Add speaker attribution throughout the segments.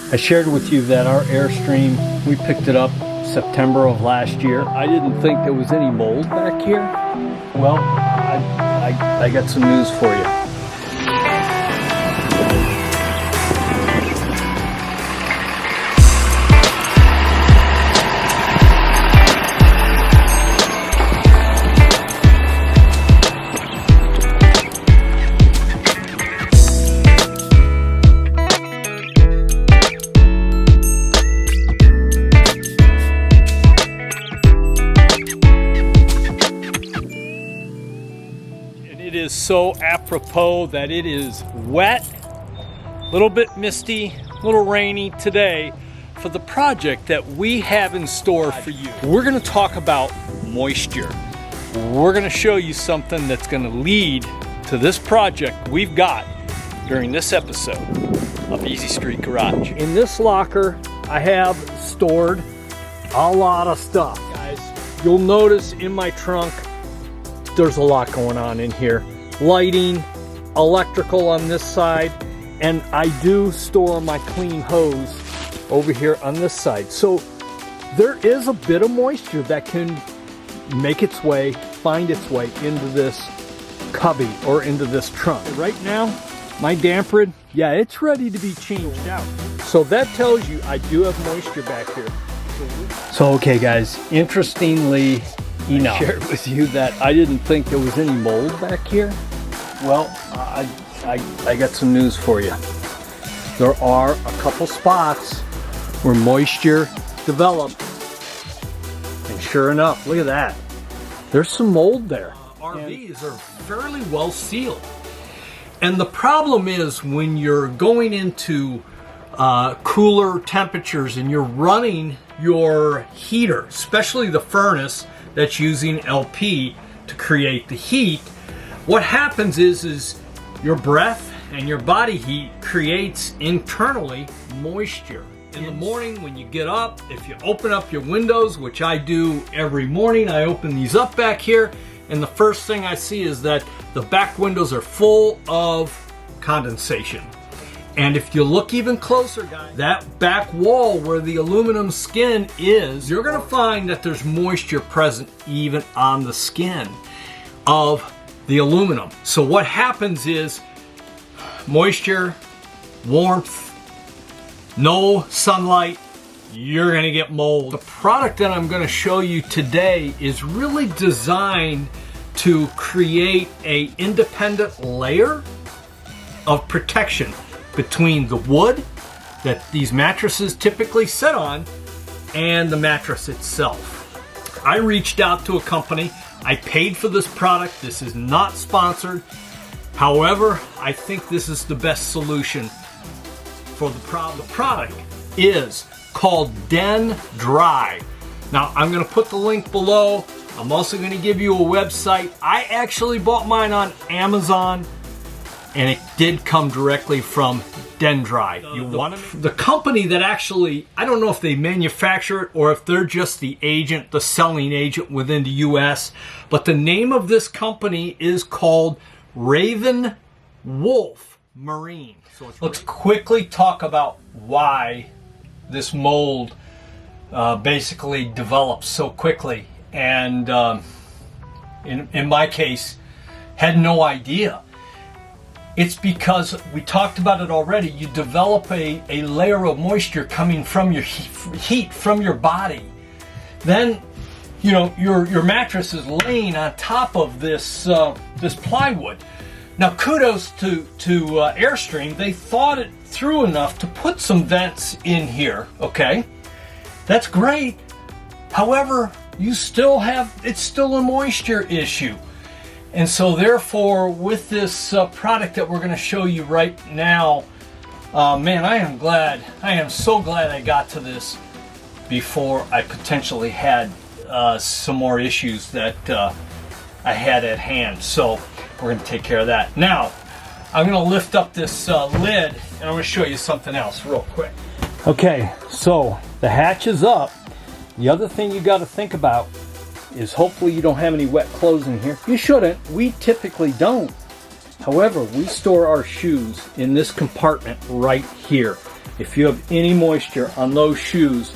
Speaker 1: I shared with you that our Airstream, we picked it up September of last year. I didn't think there was any mold back here. Well, I got some news for you. It is so apropos that it is wet, a little bit misty, a little rainy today for the project that we have in store for you. We're going to talk about moisture. We're going to show you something that's going to lead to this project we've got during this episode of Easy Street Garage. In this locker, I have stored a lot of stuff. Guys, you'll notice in my trunk, there's a lot going on in here. Lighting, electrical on this side, and I do store my clean hose over here on this side. So there is a bit of moisture that can make its way, find its way into this cubby or into this trunk. Right now, my damper, yeah, it's ready to be changed out. So that tells you I do have moisture back here. So okay guys, interestingly, I shared with you that I didn't think there was any mold back here. Well, I got some news for you. There are a couple spots where moisture developed, and sure enough, look at that. There's some mold there. RVs are fairly well sealed, and the problem is when you're going into cooler temperatures and you're running your heater, especially the furnace that's using LP to create the heat, what happens is your breath and your body heat creates internally moisture. In the morning when you get up, if you open up your windows, which I do every morning, I open these up back here, and the first thing I see is that the back windows are full of condensation. And if you look even closer, guys, that back wall where the aluminum skin is, you're gonna find that there's moisture present even on the skin of the aluminum. So what happens is moisture, warmth, no sunlight, you're gonna get mold. The product that I'm gonna show you today is really designed to create an independent layer of protection between the wood that these mattresses typically sit on and the mattress itself. I reached out to a company. I paid for this product. This is not sponsored. However, I think this is the best solution for the problem. The product is called Den Dry. Now, I'm going to put the link below. I'm also going to give you a website. I actually bought mine on Amazon, and it did come directly from Den Dry. The company that actually, I don't know if they manufacture it or if they're just the agent, the selling agent within the US, but the name of this company is called Raven Wolf Marine. So let's quickly talk about why this mold basically develops so quickly. And in my case, had no idea. It's because, we talked about it already, you develop a layer of moisture coming from your heat from your body. Then, you know, your mattress is laying on top of this this plywood. Now, kudos to Airstream. They thought it through enough to put some vents in here, okay? That's great. However, you still have, it's still a moisture issue. And so therefore, with this product that we're going to show you right now, man, I am so glad I got to this before I potentially had some more issues that I had at hand. So we're going to take care of that. Now, I'm going to lift up this lid, and I'm going to show you something else real quick. Okay, so the hatch is up. The other thing you got to think about is hopefully you don't have any wet clothes in here. You shouldn't. We typically don't. However, we store our shoes in this compartment right here. if you have any moisture on those shoes,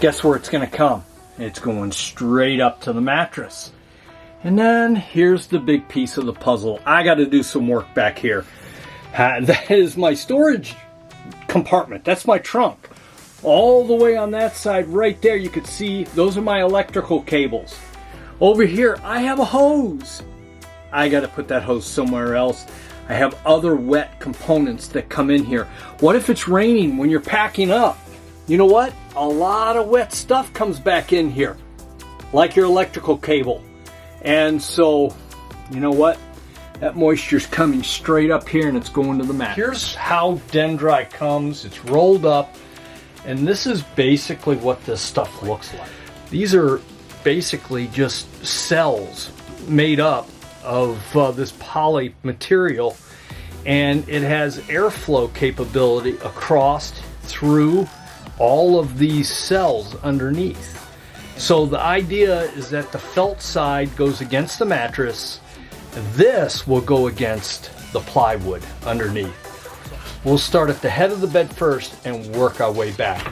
Speaker 1: guess where it's going to come? It's going straight up to the mattress. And then here's the big piece of the puzzle. I got to do some work back here. That is my storage compartment. That's my trunk. All the way on that side right there, you can see those are my electrical cables. Over here, I have a hose. I got to put that hose somewhere else. I have other wet components that come in here. What if it's raining when you're packing up? You know what? A lot of wet stuff comes back in here, like your electrical cable. And so, you know what? That moisture's coming straight up here and it's going to the mat. Here's how Dendri comes. It's rolled up. And this is basically what this stuff looks like. These are basically just cells made up of this poly material, and it has airflow capability across through all of these cells underneath. So the idea is that the felt side goes against the mattress, this will go against the plywood underneath. We'll start at the head of the bed first and work our way back.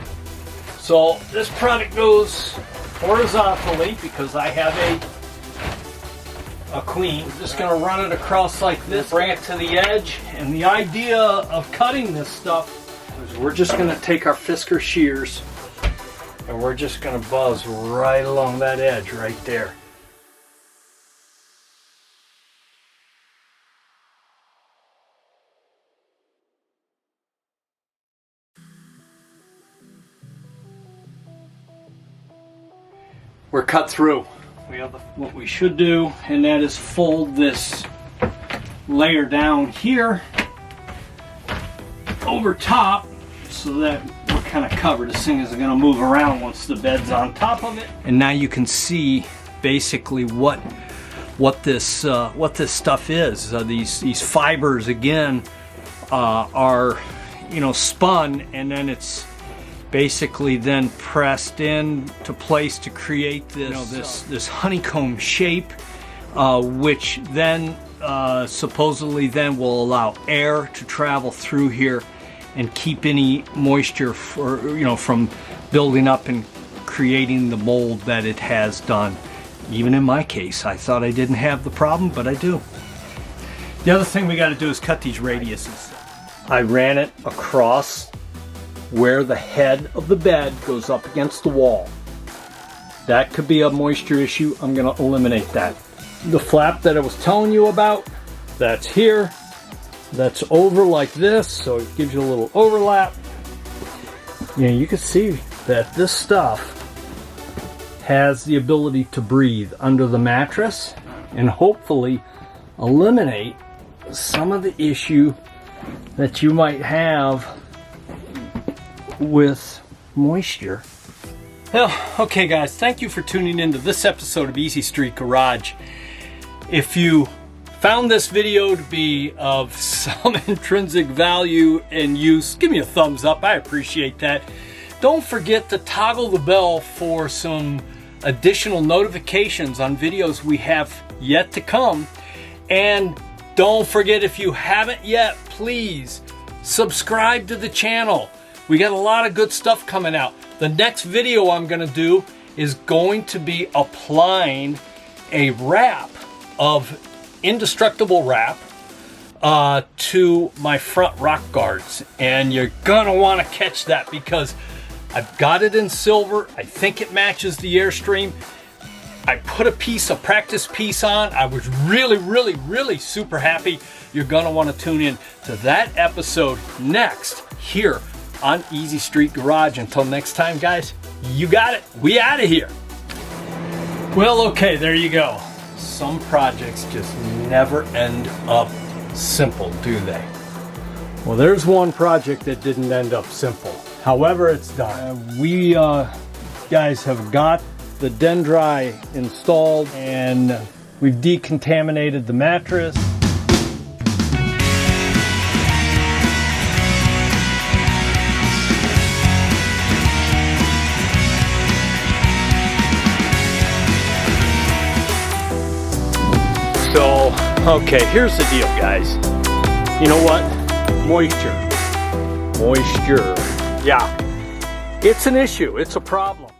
Speaker 1: So this product goes horizontally because I have a queen. I'm just going to run it across like this, bring it to the edge. And the idea of cutting this stuff is we're just going to take our Fisker shears and we're just going to buzz right along that edge right there. We're cut through. We have what we should do, and that is fold this layer down here over top so that we're kind of covered. This thing isn't going to move around once the bed's on top of it. And now you can see basically what this stuff is. These fibers again are spun, and then it's basically then pressed into place to create this honeycomb shape, which then supposedly then will allow air to travel through here and keep any moisture from building up and creating the mold that it has done. Even in my case, I thought I didn't have the problem, but I do. The other thing we got to do is cut these radiuses. I ran it across where the head of the bed goes up against the wall. That could be a moisture issue. I'm going to eliminate that. The flap that I was telling you about, that's here. That's over like this, so it gives you a little overlap. You can see that this stuff has the ability to breathe under the mattress and hopefully eliminate some of the issue that you might have with moisture. Well, okay guys, thank you for tuning into this episode of Easy Street Garage. If you found this video to be of some intrinsic value and use, give me a thumbs up. I appreciate that. Don't forget to toggle the bell for some additional notifications on videos we have yet to come. And don't forget, if you haven't yet, please subscribe to the channel. We got a lot of good stuff coming out. The next video I'm going to do is going to be applying a wrap of indestructible wrap to my front rock guards. And you're going to want to catch that because I've got it in silver. I think it matches the Airstream. I put a practice piece on. I was really super happy. You're going to want to tune in to that episode next here on Easy Street Garage. Until next time, guys, you got it. We out of here. Well, okay, there you go. Some projects just never end up simple, do they? Well, there's one project that didn't end up simple. However, it's done. We guys have got the Dendri installed, and we've decontaminated the mattress. So, okay, here's the deal, guys. You know what? Moisture. Yeah, it's an issue, it's a problem.